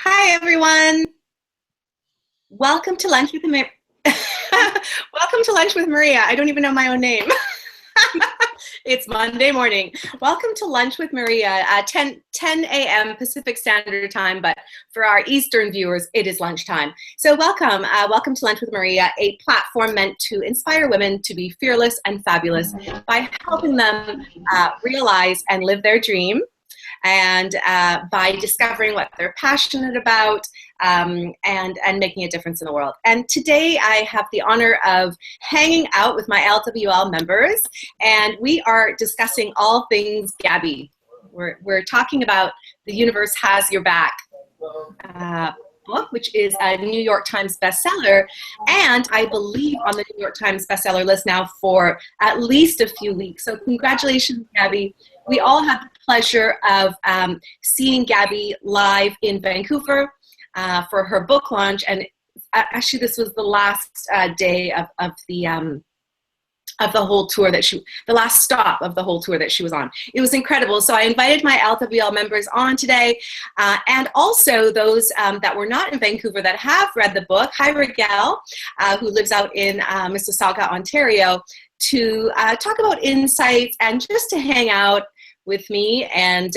Hi, everyone. Welcome to Lunch with Welcome to Lunch with Maria. I don't even know my own name. It's Monday morning. Welcome to Lunch with Maria at 10 a.m. Pacific Standard Time, but for our Eastern viewers, it is lunchtime. So welcome. Welcome to Lunch with Maria, a platform meant to inspire women to be fearless and fabulous by helping them realize and live their dream, and by discovering what they're passionate about, and making a difference in the world. And today I have the honor of hanging out with my LWL members, and we are discussing all things Gabby. We're talking about The Universe Has Your Back book, which is a New York Times bestseller, and I believe on the New York Times bestseller list now for at least a few weeks. So congratulations, Gabby. We all had the pleasure of seeing Gabby live in Vancouver for her book launch, and actually this was the last day of the whole tour the last stop of the whole tour that she was on. It was incredible. So I invited my LWL members on today, and also those that were not in Vancouver that have read the book. Hi, Rigel, who lives out in Mississauga, Ontario, to talk about insights and just to hang out with me and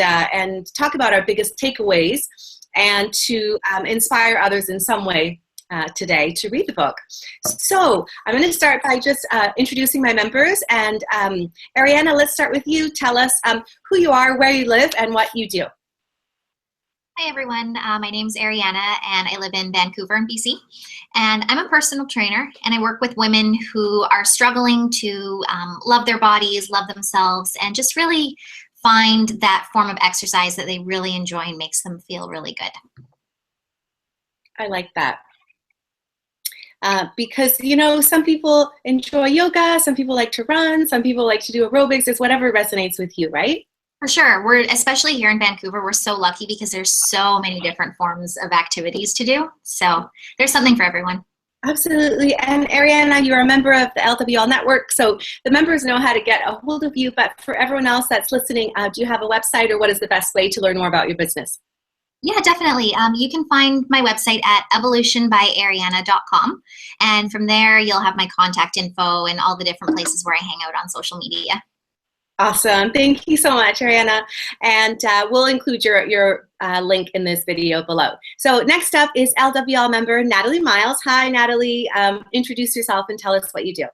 talk about our biggest takeaways and to inspire others in some way today to read the book. So I'm going to start by just introducing my members. And Ariana, let's start with you. Tell us who you are, where you live, and what you do. Hi everyone, my name is Ariana and I live in Vancouver in BC, and I'm a personal trainer and I work with women who are struggling to love their bodies, love themselves, and just really find that form of exercise that they really enjoy and makes them feel really good. I like that. Because, you know, some people enjoy yoga, some people like to run, some people like to do aerobics. It's whatever resonates with you, right? For sure. We're, especially here in Vancouver, we're so lucky because there's so many different forms of activities to do. So there's something for everyone. Absolutely. And Ariana, you're a member of the LWL network, so the members know how to get a hold of you. But for everyone else that's listening, do you have a website, or what is the best way to learn more about your business? Yeah, definitely. You can find my website at evolutionbyariana.com. And from there, you'll have my contact info and all the different places where I hang out on social media. Awesome. Thank you so much, Ariana. And we'll include your link in this video below. So next up is LWL member Natalie Miles. Hi, Natalie. Introduce yourself and tell us what you do.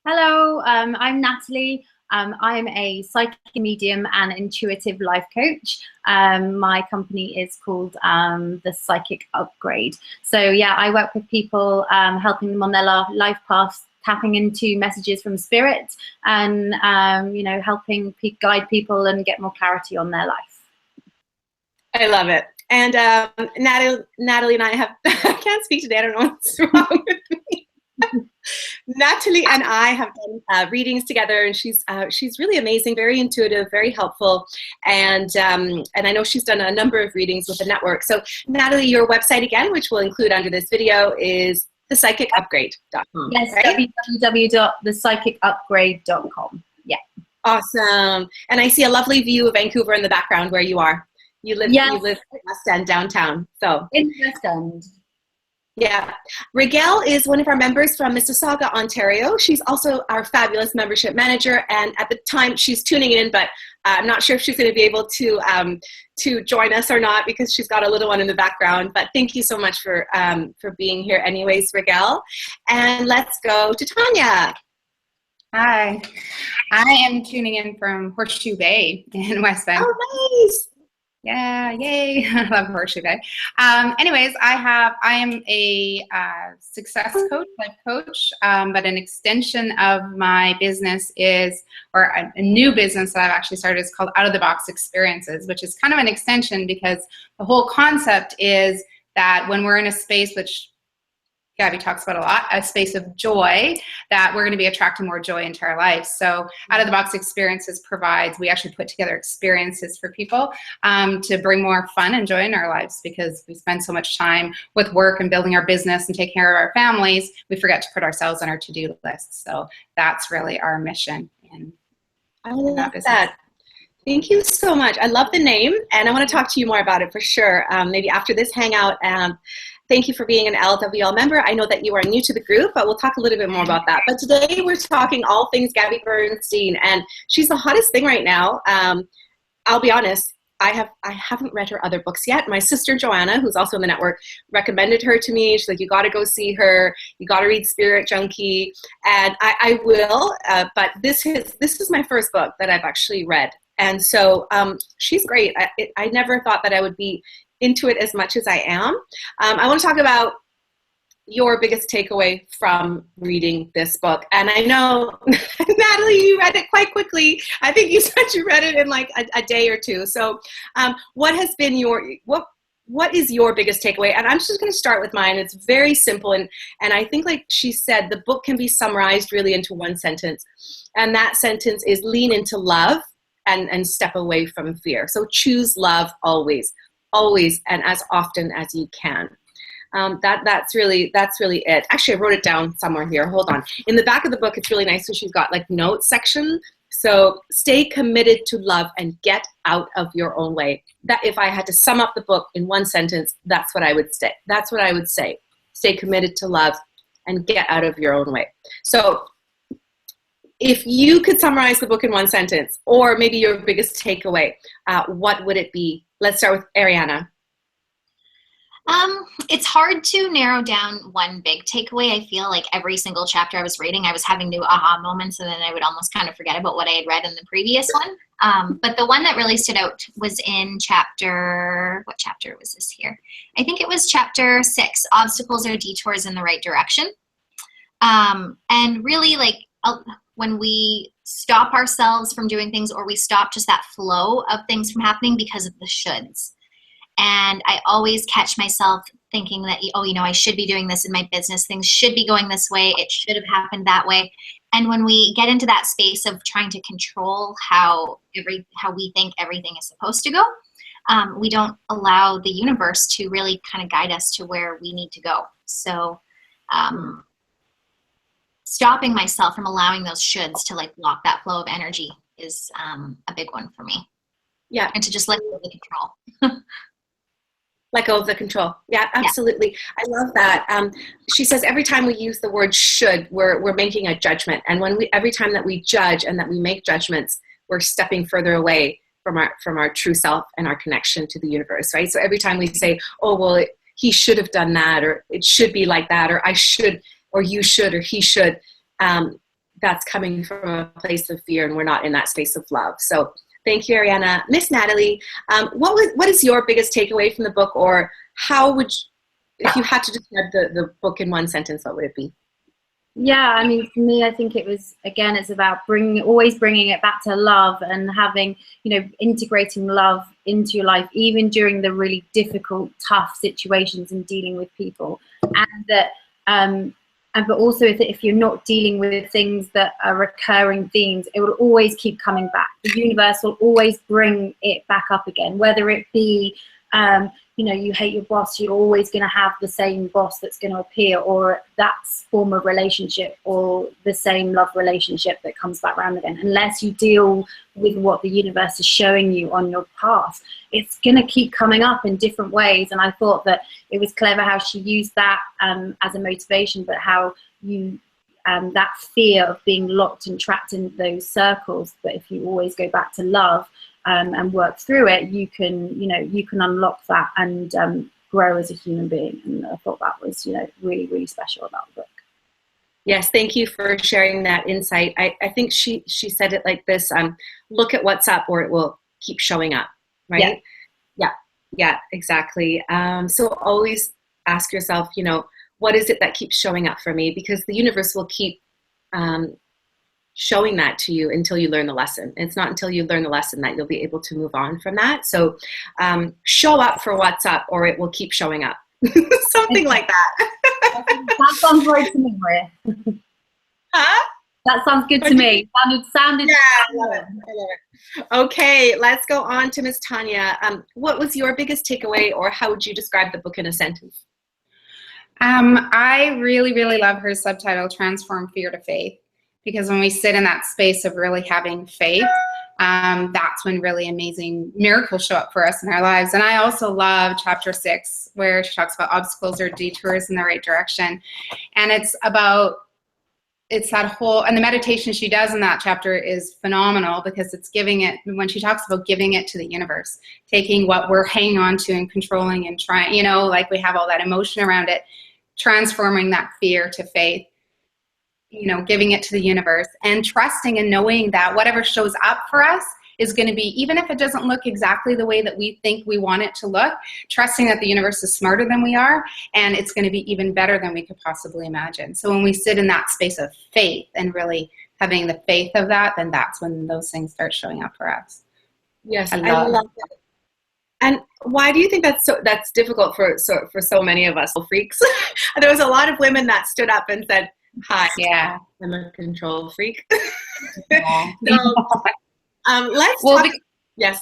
Hello, I'm Natalie. I'm a psychic medium and intuitive life coach. My company is called the Psychic Upgrade. So yeah, I work with people, helping them on their life paths, tapping into messages from spirit, and you know, helping guide people and get more clarity on their life. I love it. And Natalie and I have, I can't speak today, I don't know what's wrong with me. Natalie and I have done readings together, and she's really amazing, very intuitive, very helpful, and I know she's done a number of readings with the network. So Natalie, your website again, which we'll include under this video, is thepsychicupgrade.com. Yes, right? www.thepsychicupgrade.com. Yeah. Awesome. And I see a lovely view of Vancouver in the background where you are. You live in West End downtown. So in West End. Yeah. Rigel is one of our members from Mississauga, Ontario. She's also our fabulous membership manager, and at the time she's tuning in, but I'm not sure if she's going to be able to join us or not because she's got a little one in the background. But thank you so much for being here anyways, Rigel. And let's go to Tanya. Hi, I am tuning in from Horseshoe Bay in West Bend. Oh, nice. Yeah, yay. I love Horseshoe Bay. Anyways, I am a success coach, life coach, but an extension of my business is, or a new business that I've actually started is called Out of the Box Experiences, which is kind of an extension because the whole concept is that when we're in a space, which Gabby talks about a lot, a space of joy, that we're going to be attracting more joy into our lives. So Out of the Box Experiences provides, we actually put together experiences for people to bring more fun and joy in our lives, because we spend so much time with work and building our business and taking care of our families, we forget to put ourselves on our to-do list. So that's really our mission. I love that. Thank you so much. I love the name, and I want to talk to you more about it for sure. Maybe after this hangout. Thank you for being an LWL member. I know that you are new to the group, but we'll talk a little bit more about that. But today we're talking all things Gabby Bernstein, and she's the hottest thing right now. I'll be honest, I haven't read her other books yet. My sister Joanna, who's also in the network, recommended her to me. She's like, you got to go see her. You got to read Spirit Junkie, and I will. But this is my first book that I've actually read, and so she's great. I never thought that I would be into it as much as I am. I want to talk about your biggest takeaway from reading this book. And I know, Natalie, you read it quite quickly. I think you said you read it in like a day or two. So what has been what is your biggest takeaway? And I'm just going to start with mine. It's very simple. And I think, like she said, the book can be summarized really into one sentence. And that sentence is lean into love and step away from fear. So choose love always, and as often as you can. That's really it. Actually, I wrote it down somewhere here. Hold on. In the back of the book, it's really nice. So she's got like notes section. So stay committed to love and get out of your own way. That if I had to sum up the book in one sentence, that's what I would say. That's what I would say. Stay committed to love and get out of your own way. So if you could summarize the book in one sentence, or maybe your biggest takeaway, what would it be? Let's start with Ariana. It's hard to narrow down one big takeaway. I feel like every single chapter I was reading, I was having new aha moments, and then I would almost kind of forget about what I had read in the previous one. But the one that really stood out was in what chapter was this here? I think it was chapter 6, Obstacles or Detours in the Right Direction. And really, like, when we stop ourselves from doing things, or we stop just that flow of things from happening because of the shoulds. And I always catch myself thinking that, I should be doing this in my business. Things should be going this way. It should have happened that way. And when we get into that space of trying to control how we think everything is supposed to go, we don't allow the universe to really kind of guide us to where we need to go. So stopping myself from allowing those shoulds to like block that flow of energy is a big one for me. Yeah. And to just let go of the control. Let go of the control. Yeah, absolutely. Yeah. I love that. She says every time we use the word should, we're making a judgment. And every time that we judge and that we make judgments, we're stepping further away from our true self and our connection to the universe, right? So every time we say, oh, well, he should have done that, or it should be like that, or I should, or you should, or he should, that's coming from a place of fear, and we're not in that space of love. So thank you, Ariana. Miss Natalie, what is your biggest takeaway from the book, or how would you, if you had to describe the book in one sentence, what would it be? Yeah, I mean, for me, I think it's about always bringing it back to love, and having, integrating love into your life, even during the really difficult, tough situations and dealing with people. And that, but also if you're not dealing with things that are recurring themes, it will always keep coming back. The universe will always bring it back up again, whether it be, you hate your boss, you're always going to have the same boss that's going to appear, or that form of relationship, or the same love relationship that comes back around again. Unless you deal with what the universe is showing you on your path, it's going to keep coming up in different ways. And I thought that it was clever how she used that as a motivation, but how you that fear of being locked and trapped in those circles, but if you always go back to love and work through it, you can unlock that and grow as a human being. And I thought that was, really, really special about the book. Yes, thank you for sharing that insight. I think she said it like this, look at what's up, or it will keep showing up, right? Yeah, exactly. So always ask yourself, what is it that keeps showing up for me? Because the universe will keep showing that to you until you learn the lesson. It's not until you learn the lesson that you'll be able to move on from that. So show up for what's up, or it will keep showing up. Something like that. That sounds right to me, Maria. Huh? That sounds good to me. Sounded. Yeah, I love it. Okay, let's go on to Miss Tanya. What was your biggest takeaway, or how would you describe the book in a sentence? I really, really love her subtitle, Transform Fear to Faith, because when we sit in that space of really having faith, that's when really amazing miracles show up for us in our lives. And I also love chapter 6, where she talks about obstacles or detours in the right direction. And it's that whole, and the meditation she does in that chapter is phenomenal, because it's giving it, when she talks about giving it to the universe, taking what we're hanging on to and controlling and trying, you know, like we have all that emotion around it, transforming that fear to faith, you know, giving it to the universe and trusting and knowing that whatever shows up for us is going to be, even if it doesn't look exactly the way that we think we want it to look, trusting that the universe is smarter than we are, and it's going to be even better than we could possibly imagine. So when we sit in that space of faith and really having the faith of that, then that's when those things start showing up for us. Yes, I love that. And why do you think that's difficult for so many of us freaks? There was a lot of women that stood up and said, "Hi, yeah, I'm a control freak." Yeah. So, let's talk. Yes.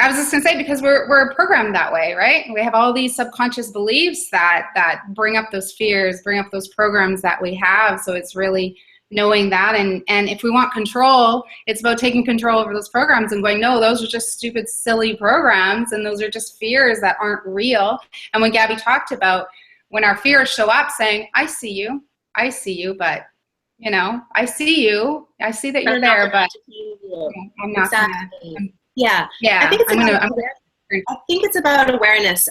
I was just going to say, because we're programmed that way, right? We have all these subconscious beliefs that bring up those fears, bring up those programs that we have. So it's really knowing that. And if we want control, it's about taking control over those programs and going, no, those are just stupid, silly programs. And those are just fears that aren't real. And when Gabby talked about when our fears show up saying, I see you, but you know, I see you. I see that you're there, but I'm not. Exactly. Yeah. Yeah. I think it's about awareness.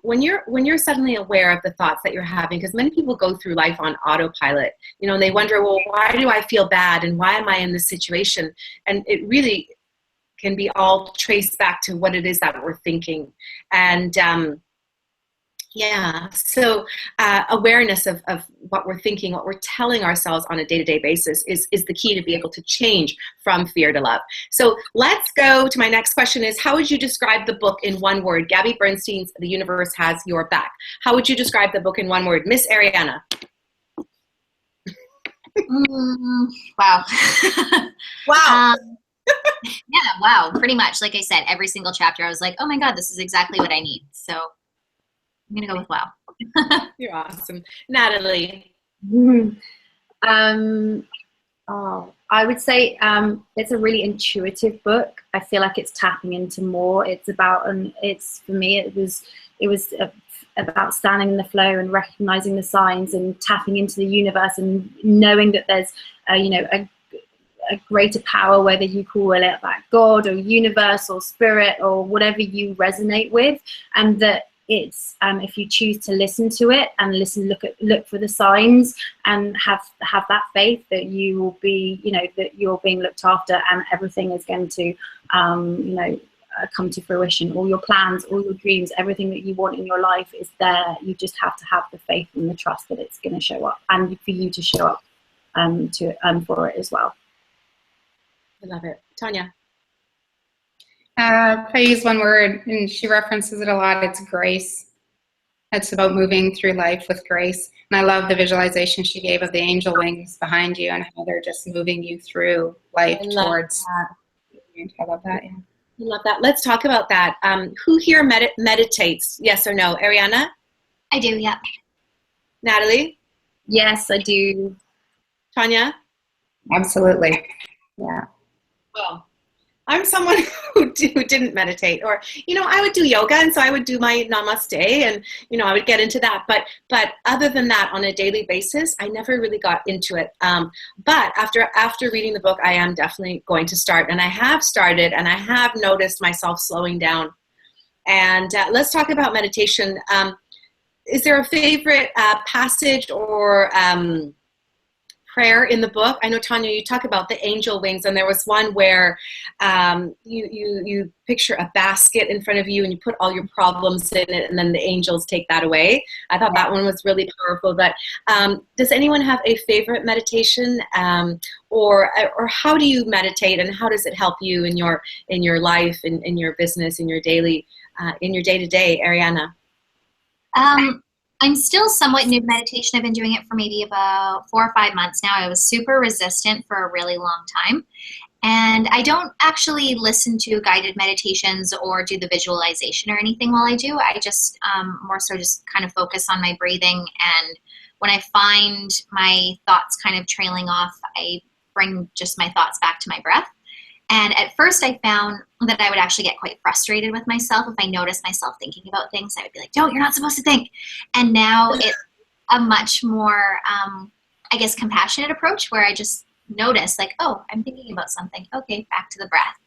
When you're suddenly aware of the thoughts that you're having, because many people go through life on autopilot, you know, and they wonder, well, why do I feel bad, and why am I in this situation? And it really can be all traced back to what it is that we're thinking. And yeah, so awareness of what we're thinking, what we're telling ourselves on a day-to-day basis is the key to be able to change from fear to love. So let's go to my next question is, how would you describe the book in one word? Gabby Bernstein's The Universe Has Your Back. How would you describe the book in one word? Miss Ariana. Wow. Wow. Yeah, wow. Pretty much. Like I said, every single chapter, I was like, oh my God, this is exactly what I need. So I'm going to go with wow. You're awesome. Natalie. I would say it's a really intuitive book. I feel like it's tapping into more. It's about, for me, it was about standing in the flow and recognizing the signs and tapping into the universe and knowing that there's, a greater power, whether you call it like God or universe or spirit or whatever you resonate with, and that it's if you choose to listen to it and look for the signs and have that faith that you will be, that you're being looked after and everything is going to come to fruition. All your plans, all your dreams, everything that you want in your life is there. You just have to have the faith and the trust that it's going to show up, and for you to show up for it as well. I love it. Tanya. I use one word, and she references it a lot. It's grace. It's about moving through life with grace. And I love the visualization she gave of the angel wings behind you and how they're just moving you through life towards that. I love that. Yeah. I love that. Let's talk about that. Who here meditates? Yes or no? Ariana? I do, yeah. Natalie? Yes, I do. Tanya? Absolutely. Yeah. Well, I'm someone who didn't meditate, or, I would do yoga, and so I would do my namaste, and, I would get into that. But other than that, on a daily basis, I never really got into it. But after reading the book, I am definitely going to start, and I have started, and I have noticed myself slowing down. And let's talk about meditation. Is there a favorite passage or prayer in the book? I know, Tanya, you talk about the angel wings, and there was one where you picture a basket in front of you and you put all your problems in it, and then the angels take that away. I thought that one was really powerful. But does anyone have a favorite meditation, or how do you meditate, and how does it help you in your life, in your business, in your daily, in your day-to-day? Ariana? I'm still somewhat new to meditation. I've been doing it for maybe about 4 or 5 months now. I was super resistant for a really long time. And I don't actually listen to guided meditations or do the visualization or anything while I do. I just more so just kind of focus on my breathing. And when I find my thoughts kind of trailing off, I bring just my thoughts back to my breath. And at first I found that I would actually get quite frustrated with myself. If I noticed myself thinking about things, I would be like, no, you're not supposed to think. And now it's a much more, I guess, compassionate approach where I just notice like, oh, I'm thinking about something. Okay, back to the breath.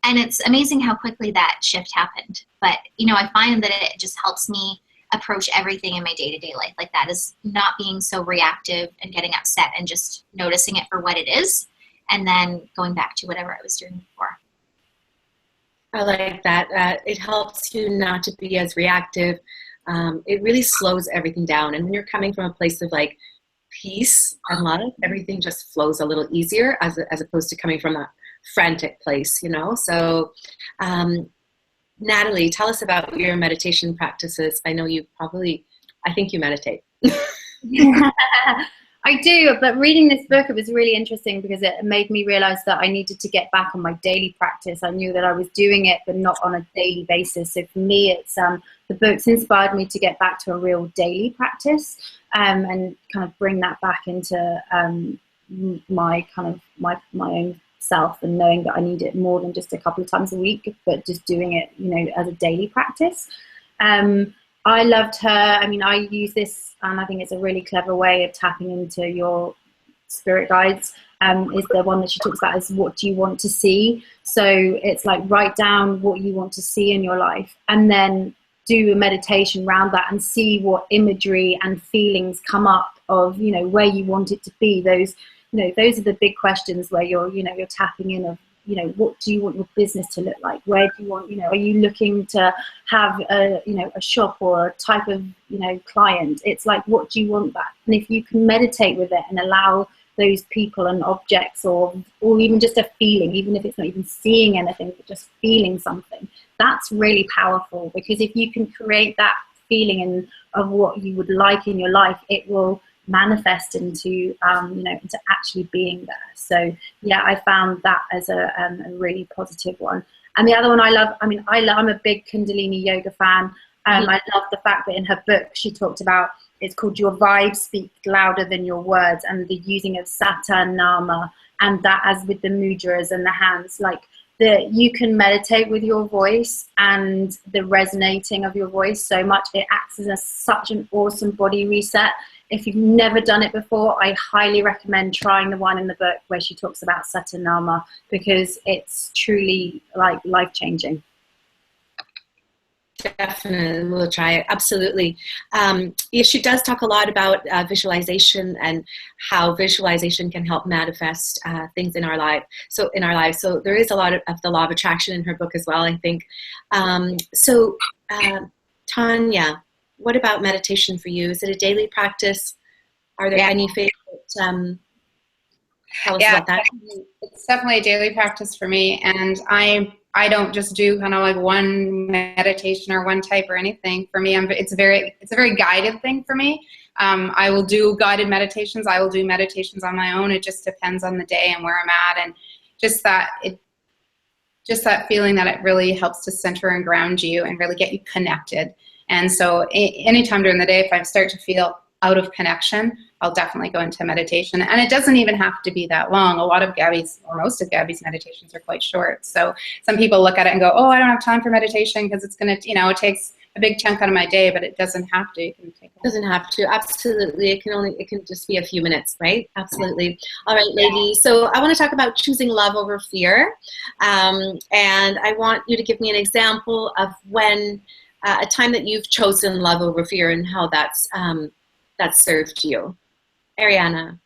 And it's amazing how quickly that shift happened. But, I find that it just helps me approach everything in my day-to-day life like that, is not being so reactive and getting upset and just noticing it for what it is and then going back to whatever I was doing before. I like that. It helps you not to be as reactive. It really slows everything down. And when you're coming from a place of like peace and love, everything just flows a little easier as opposed to coming from a frantic place, So, Natalie, tell us about your meditation practices. I know I think you meditate. I do, but reading this book, it was really interesting because it made me realize that I needed to get back on my daily practice. I knew that I was doing it, but not on a daily basis. So for me, it's the book's inspired me to get back to a real daily practice and kind of bring that back into my own self, and knowing that I need it more than just a couple of times a week, but just doing it, as a daily practice. I loved her. I use this, and I think it's a really clever way of tapping into your spirit guides. Is the one that she talks about is what do you want to see? So it's like write down what you want to see in your life, and then do a meditation around that and see what imagery and feelings come up of, where you want it to be. Those are the big questions where you're tapping in of, what do you want your business to look like? Where do you want, are you looking to have a shop or a type of, client? It's like, what do you want that? And if you can meditate with it and allow those people and objects or even just a feeling, even if it's not even seeing anything, but just feeling something, that's really powerful, because if you can create that feeling of what you would like in your life, it will manifest into into actually being there. So yeah, I found that as a really positive one. And the other one I love, I'm a big Kundalini yoga fan. I love the fact that in her book she talked about, it's called Your Vibes Speak Louder Than Your Words, and the using of Satta Nama, and that as with the mudras and the hands, like you can meditate with your voice and the resonating of your voice so much. It acts as such an awesome body reset. If you've never done it before, I highly recommend trying the one in the book where she talks about Satta Nama, because it's truly like life-changing. Definitely, we'll try it. Absolutely. She does talk a lot about visualization and how visualization can help manifest things in our lives. So there is a lot of the law of attraction in her book as well, I think. Tanya, what about meditation for you? Is it a daily practice? Are there any favorite? Tell us about that. It's definitely a daily practice for me, and I don't just do kind of like one meditation or one type or anything. For me, it's a very guided thing for me. I will do guided meditations. I will do meditations on my own. It just depends on the day and where I'm at, and just that feeling that it really helps to center and ground you and really get you connected. And so anytime during the day, if I start to feel out of connection, I'll definitely go into meditation. And it doesn't even have to be that long. A lot of Gabby's, or most of Gabby's meditations are quite short. So some people look at it and go, oh, I don't have time for meditation because it's going to, it takes a big chunk out of my day, but it doesn't have to. It doesn't have to. Absolutely. It can just be a few minutes, right? Absolutely. All right, ladies. So I want to talk about choosing love over fear. And I want you to give me an example of when a time that you've chosen love over fear and how that's served you. Ariana.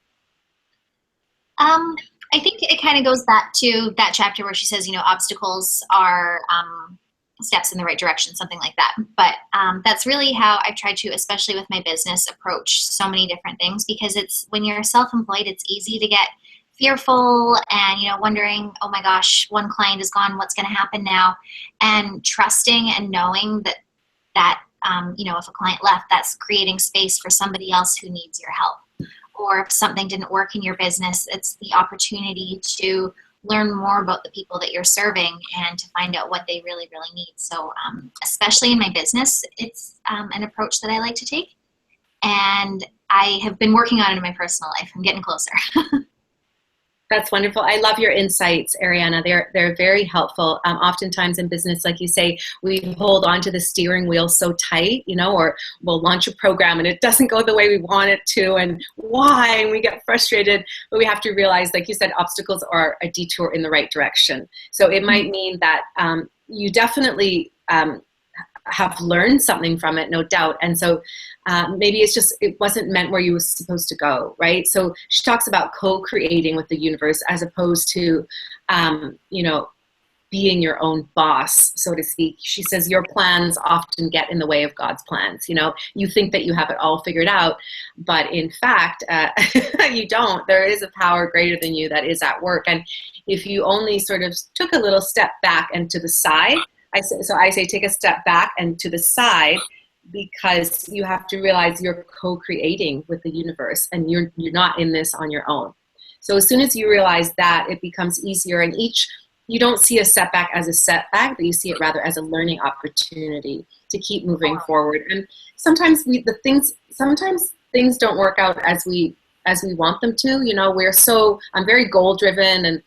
I think it kind of goes back to that chapter where she says, obstacles are steps in the right direction, something like that. But that's really how I've tried to, especially with my business, approach so many different things, because it's when you're self-employed, it's easy to get fearful and, wondering, oh my gosh, one client is gone, what's going to happen now? And trusting and knowing that if a client left, that's creating space for somebody else who needs your help. Or if something didn't work in your business, it's the opportunity to learn more about the people that you're serving and to find out what they really, really need. So especially in my business, it's an approach that I like to take. And I have been working on it in my personal life. I'm getting closer. That's wonderful. I love your insights, Ariana. They're very helpful. Oftentimes in business, like you say, we hold on to the steering wheel so tight, or we'll launch a program and it doesn't go the way we want it to, and why, and we get frustrated. But we have to realize, like you said, obstacles are a detour in the right direction. So it might mean that you definitely have learned something from it, no doubt. And so maybe it wasn't meant where you were supposed to go, right? So she talks about co-creating with the universe as opposed to, being your own boss, so to speak. She says your plans often get in the way of God's plans. You think that you have it all figured out, but in fact, you don't. There is a power greater than you that is at work. And if you only sort of took a little step back and to the side, I say take a step back and to the side, because you have to realize you're co-creating with the universe and you're not in this on your own. So as soon as you realize that, it becomes easier, and you don't see a setback as a setback, but you see it rather as a learning opportunity to keep moving forward. And sometimes things don't work out as we want them to. I'm very goal driven, and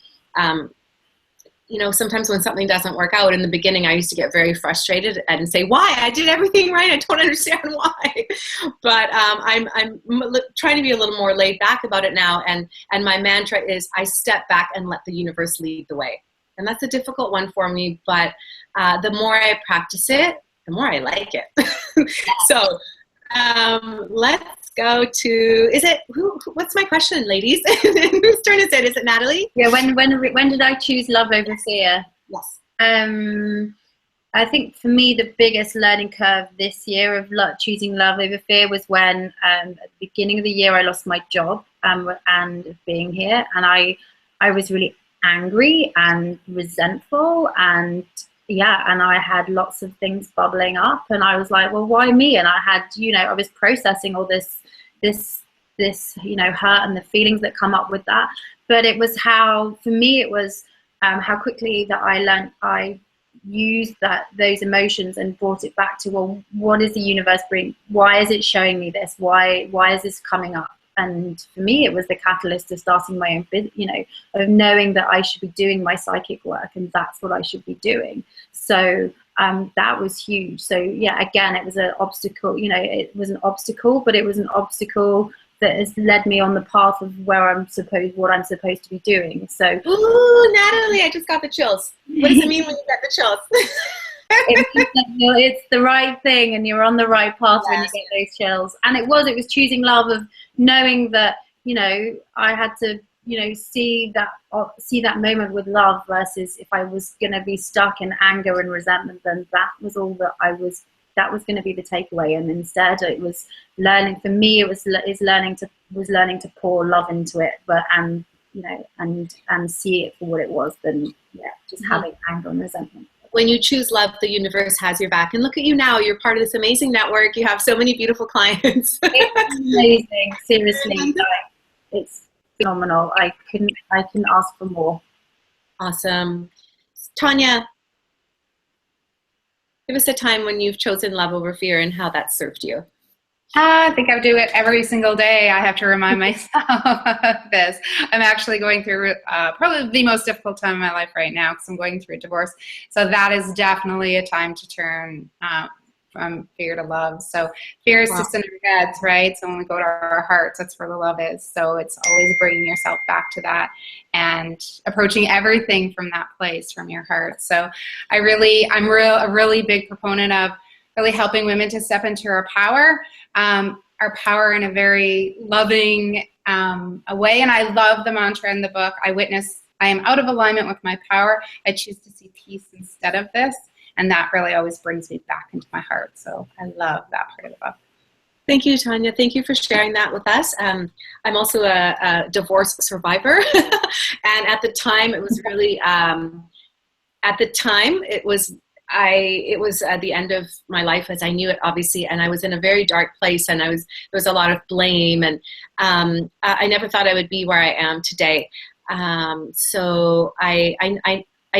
sometimes when something doesn't work out in the beginning, I used to get very frustrated and say, why? I did everything right. I don't understand why. But I'm trying to be a little more laid back about it now. And my mantra is I step back and let the universe lead the way. And that's a difficult one for me. But the more I practice it, the more I like it. So let's go to, what's my question, ladies? Whose turn is it? Is it Natalie? Yeah, when did I choose love over fear? Yes. I think for me, the biggest learning curve this year of choosing love over fear was when at the beginning of the year, I lost my job and being here. And I was really angry and resentful, and I had lots of things bubbling up, and I was like, well, why me? And I had, I was processing all this hurt and the feelings that come up with that. But it was how quickly that I learned, I used those emotions and brought it back to, well, what is the universe bring? Why is it showing me this? Why is this coming up? And for me, it was the catalyst of starting my own business, of knowing that I should be doing my psychic work, and that's what I should be doing. So that was huge. So yeah, again, it was an obstacle. It was an obstacle, but it was an obstacle that has led me on the path of what I'm supposed to be doing. So, ooh, Natalie, I just got the chills. What does it mean when you get the chills? It means that it's the right thing and you're on the right path when you get those chills. And it was choosing love, of knowing that, I had to, see that moment with love, versus if I was going to be stuck in anger and resentment, then that was all that was going to be the takeaway. And instead it was learning, for me, it was learning to pour love into it, and see it for what it was, than just having anger and resentment. When you choose love, the universe has your back. And look at you now. You're part of this amazing network. You have so many beautiful clients. It's amazing. Seriously. It's phenomenal. I couldn't ask for more. Awesome. Tanya, give us a time when you've chosen love over fear and how that served you. I think I do it every single day. I have to remind myself of this. I'm actually going through probably the most difficult time in my life right now, because I'm going through a divorce. So that is definitely a time to turn from fear to love. So fear is just in our heads, right? So when we go to our hearts, that's where the love is. So it's always bringing yourself back to that and approaching everything from that place, from your heart. So I'm a really big proponent of really helping women to step into our power in a very loving a way. And I love the mantra in the book, I am out of alignment with my power. I choose to see peace instead of this. And that really always brings me back into my heart. So I love that part of the book. Thank you, Tanya. Thank you for sharing that with us. I'm also a divorce survivor. And at the time, it was really, it was at the end of my life as I knew it, obviously, and I was in a very dark place, and there was a lot of blame, and I never thought I would be where I am today. So I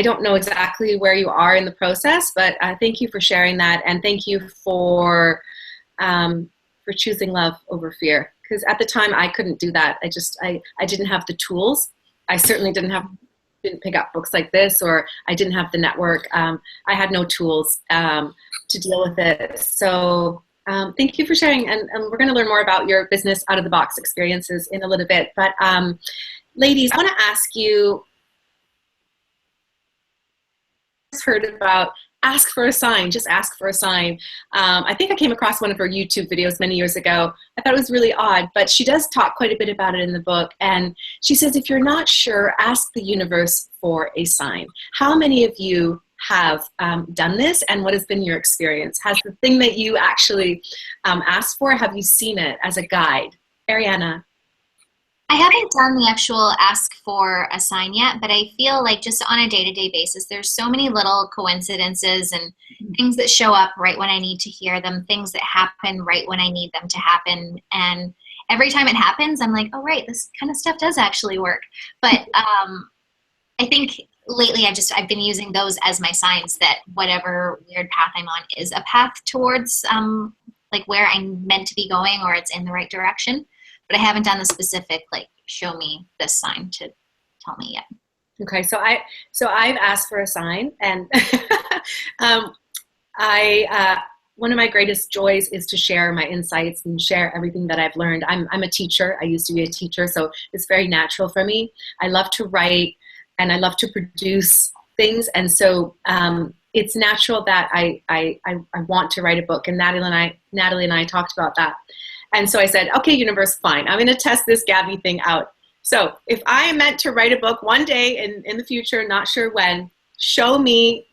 don't know exactly where you are in the process, but thank you for sharing that, and thank you for choosing love over fear. Because at the time I couldn't do that. I didn't have the tools I certainly didn't pick up books like this, or I didn't have the network. I had no tools to deal with it. So thank you for sharing. And we're going to learn more about your business out of the box experiences in a little bit. But ladies, I want to ask you, heard about ask for a sign, just ask for a sign. I think I came across one of her YouTube videos many years ago. I thought it was really odd, but she does talk quite a bit about it in the book. And she says, if you're not sure, ask the universe for a sign. How many of you have done this, and what has been your experience? Has the thing that you actually asked for, have you seen it as a guide? Ariana? I haven't done the actual ask for a sign yet, but I feel like just on a day-to-day basis, there's so many little coincidences and things that show up right when I need to hear them, things that happen right when I need them to happen. And every time it happens, I'm like, oh, right, this kind of stuff does actually work. But I think lately I've been using those as my signs that whatever weird path I'm on is a path towards like where I'm meant to be going, or it's in the right direction. But I haven't done the specific, like, show me this sign to tell me yet. Okay, so I've asked for a sign, and one of my greatest joys is to share my insights and share everything that I've learned. I'm a teacher. I used to be a teacher, so it's very natural for me. I love to write, and I love to produce things, and so it's natural that I want to write a book. And Natalie and I talked about that. And so I said, okay, universe, fine. I'm going to test this Gabby thing out. So if I am meant to write a book one day in the future, not sure when, show me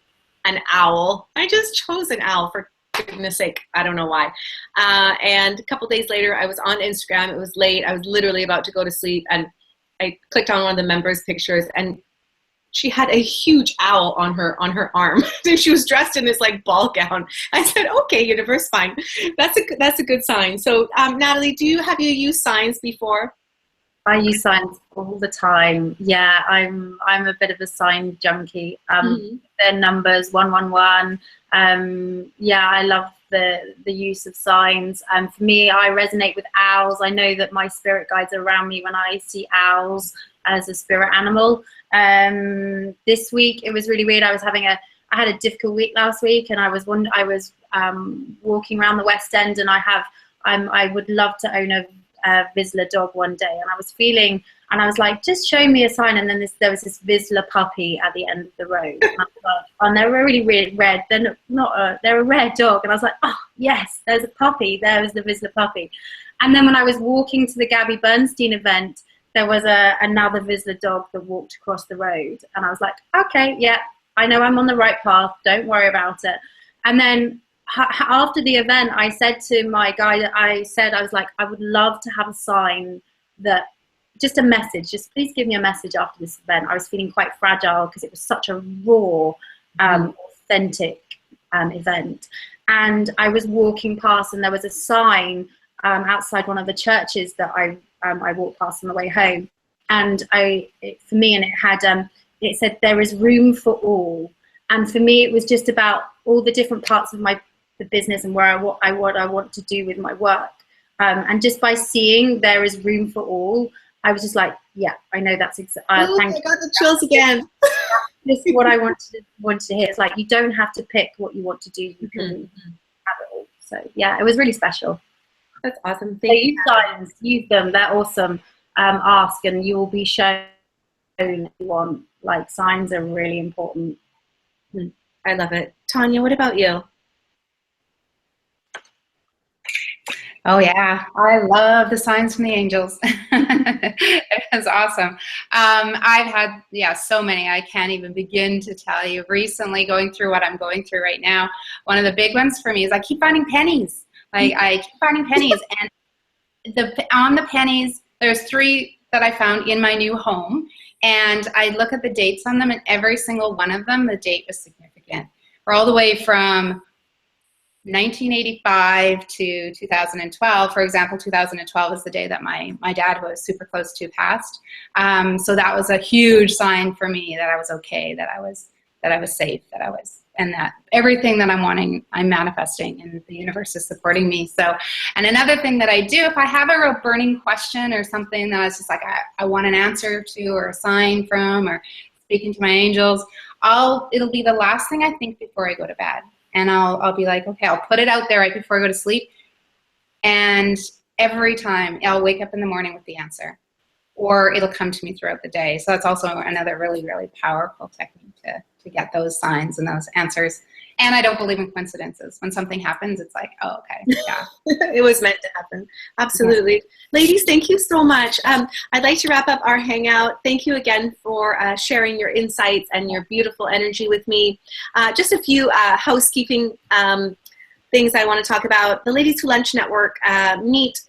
an owl. I just chose an owl, for goodness sake. I don't know why. And a couple days later, I was on Instagram. It was late. I was literally about to go to sleep. And I clicked on one of the members' pictures, and she had a huge owl on her arm. And she was dressed in this like ball gown. I said, okay, universe, fine. That's a good sign. So Natalie, have you used signs before? I use signs all the time. Yeah, I'm a bit of a sign junkie. Their numbers, 111. Yeah, I love the use of signs. For me, I resonate with owls. I know that my spirit guides are around me when I see owls as a spirit animal. This week it was really weird. I had a difficult week last week, and I was walking around the West End, and I would love to own a Vizsla dog one day, and I was feeling, and I was like, just show me a sign. And then there was this Vizsla puppy at the end of the road, and I was like, and they're really, really red. They're a rare dog, and I was like, oh yes, there's a puppy. There was the Vizsla puppy. And then when I was walking to the Gabby Bernstein event, there was another Vizsla dog that walked across the road. And I was like, okay, yeah, I know I'm on the right path. Don't worry about it. And then after the event, I said to my guy, I was like, I would love to have a sign that, just a message, just please give me a message after this event. I was feeling quite fragile because it was such a raw, authentic event. And I was walking past, and there was a sign outside one of the churches that I walked past on the way home, and it said, there is room for all. And for me, it was just about all the different parts of the business and what I want to do with my work. And just by seeing there is room for all, I was just like, yeah, I know that's exactly. I got the chills again. This is what I wanted to hear. It's like, you don't have to pick what you want to do. You can have it all. So yeah, it was really special. That's awesome. Use signs, use them. They're awesome. Ask, and you will be shown if you want. Like, signs are really important. I love it. Tanya, what about you? Oh yeah, I love the signs from the angels. It was awesome. I've had, so many. I can't even begin to tell you. Recently, going through what I'm going through right now, one of the big ones for me is I keep finding pennies. Like, I keep finding pennies, and on the pennies, there's 3 that I found in my new home, and I look at the dates on them, and every single one of them, the date was significant. We're all the way from 1985 to 2012. For example, 2012 is the day that my dad, who I was super close to, passed. So that was a huge sign for me that I was okay, that that I was safe, and that everything that I'm wanting, I'm manifesting, and the universe is supporting me. So, and another thing that I do, if I have a real burning question or something that I was just like, I want an answer to, or a sign from, or speaking to my angels, it'll be the last thing I think before I go to bed. And I'll be like, okay, I'll put it out there right before I go to sleep. And every time I'll wake up in the morning with the answer, or it'll come to me throughout the day. So that's also another really, really powerful technique to get those signs and those answers. And I don't believe in coincidences. When something happens, it's like, oh, okay, yeah. It was meant to happen. Absolutely. Yeah. Ladies, thank you so much. I'd like to wrap up our hangout. Thank you again for sharing your insights and your beautiful energy with me. Just a few housekeeping things I want to talk about. The Ladies Who Lunch Network meet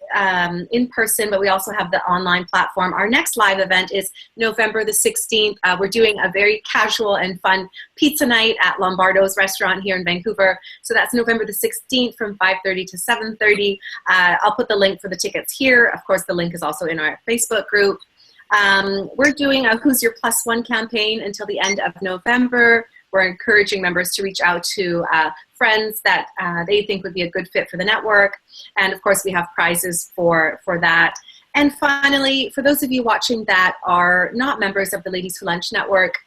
in person, but we also have the online platform. Our next live event is November the 16th. We're doing a very casual and fun pizza night at Lombardo's restaurant here in Vancouver. So that's November the 16th from 5:30 to 7:30. I'll put the link for the tickets here. Of course, the link is also in our Facebook group. We're doing a Who's Your Plus One campaign until the end of November. We're encouraging members to reach out to friends that they think would be a good fit for the network. And of course, we have prizes for that. And finally, for those of you watching that are not members of the Ladies Who Lunch Network,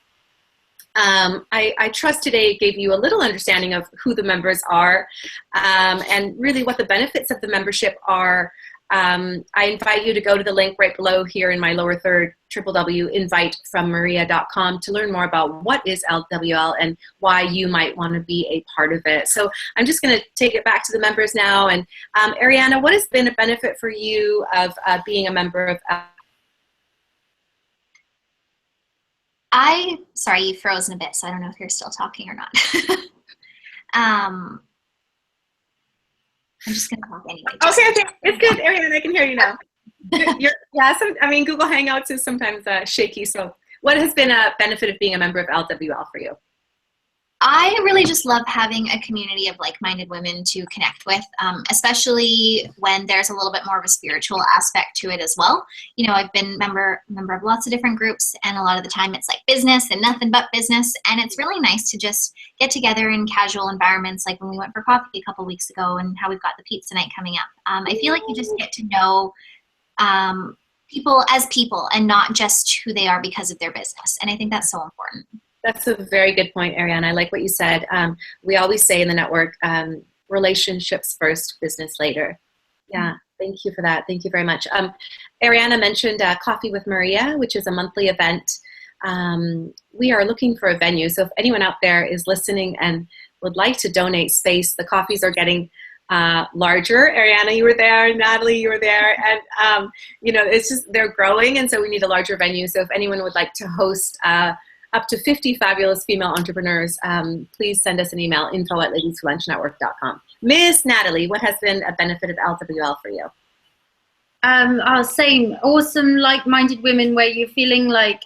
I trust today gave you a little understanding of who the members are and really what the benefits of the membership are. I invite you to go to the link right below here in my lower third, www.invitefrommaria.com, to learn more about what is LWL and why you might want to be a part of it. So I'm just going to take it back to the members now. And Ariana, what has been a benefit for you of being a member of Sorry, you've frozen a bit, so I don't know if you're still talking or not. I'm just going to talk anyway. Okay. It's good, Ariana. I can hear you now. Google Hangouts is sometimes shaky. So what has been a benefit of being a member of LWL for you? I really just love having a community of like-minded women to connect with, especially when there's a little bit more of a spiritual aspect to it as well. You know, I've been member of lots of different groups, and a lot of the time it's like business and nothing but business. And it's really nice to just get together in casual environments, like when we went for coffee a couple weeks ago, and how we've got the pizza night coming up. I feel like you just get to know people as people and not just who they are because of their business. And I think that's so important. That's a very good point, Ariana. I like what you said. We always say in the network, relationships first, business later. Yeah, thank you for that. Thank you very much. Ariana mentioned Coffee with Maria, which is a monthly event. We are looking for a venue. So if anyone out there is listening and would like to donate space, the coffees are getting larger. Ariana, you were there. Natalie, you were there. And, it's just, they're growing. And so we need a larger venue. So if anyone would like to host up to 50 fabulous female entrepreneurs, please send us an email, info@ladieswholunchnetwork.com. Miss Natalie, what has been a benefit of LWL for you? Same, awesome, like-minded women where you're feeling like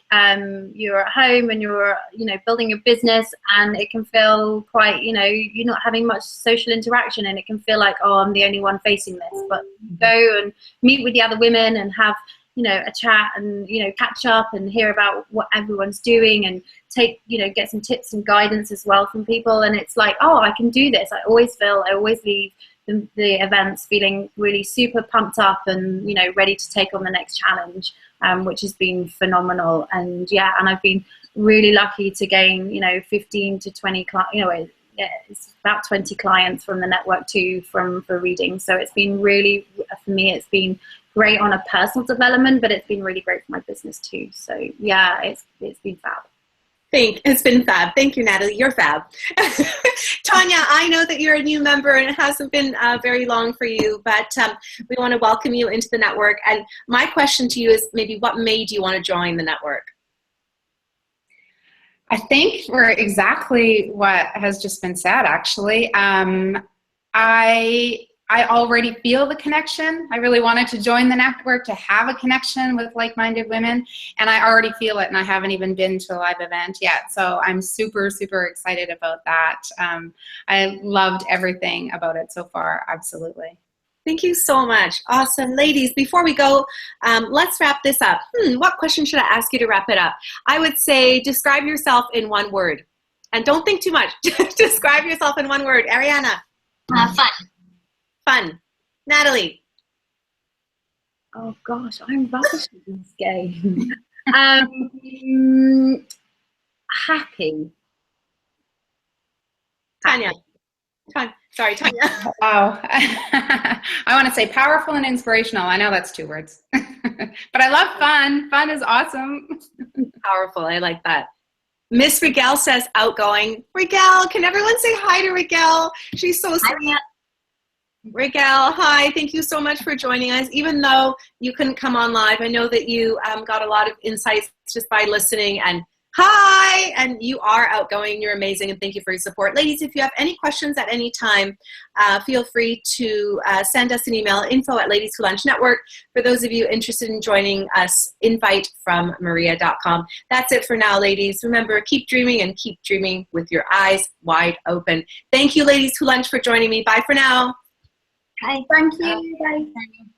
you're at home and you're, building a business, and it can feel quite, you're not having much social interaction, and it can feel like, oh, I'm the only one facing this. But go and meet with the other women and have, a chat and, catch up and hear about what everyone's doing, and get some tips and guidance as well from people. And it's like, oh, I can do this. I always leave the events feeling really super pumped up and, ready to take on the next challenge, which has been phenomenal. And and I've been really lucky to gain, 15 to 20 clients, it's about 20 clients from the network too, for reading. So it's been really, for me, it's been great on a personal development, but it's been really great for my business too. So yeah, it's been fab. It's been fab. Thank you, Natalie. You're fab. Tanya, I know that you're a new member and it hasn't been very long for you, but we want to welcome you into the network. And my question to you is maybe what made you want to join the network? I think for exactly what has just been said, actually. I already feel the connection. I really wanted to join the network to have a connection with like-minded women, and I already feel it, and I haven't even been to a live event yet. So I'm super, super excited about that. I loved everything about it so far, absolutely. Thank you so much. Awesome. Ladies, before we go, let's wrap this up. What question should I ask you to wrap it up? I would say describe yourself in one word. And don't think too much. Describe yourself in one word. Ariana. Fun. Fun. Natalie. Oh gosh, I'm rubbish at this game. Happy. Tanya. Sorry, Tanya. Wow. I want to say powerful and inspirational. I know that's 2 words. But I love fun. Fun is awesome. Powerful. I like that. Miss Rigel says outgoing. Rigel, can everyone say hi to Rigel? She's so sweet. Rigel, hi. Thank you so much for joining us. Even though you couldn't come on live, I know that you got a lot of insights just by listening. And hi, and you are outgoing. You're amazing, and thank you for your support. Ladies, if you have any questions at any time, feel free to send us an email, info@ladieswholunch.network. For those of you interested in joining us, invite from maria.com. That's it for now, ladies. Remember, keep dreaming and keep dreaming with your eyes wide open. Thank you, Ladies Who Lunch, for joining me. Bye for now. Bye. Thank you. Bye.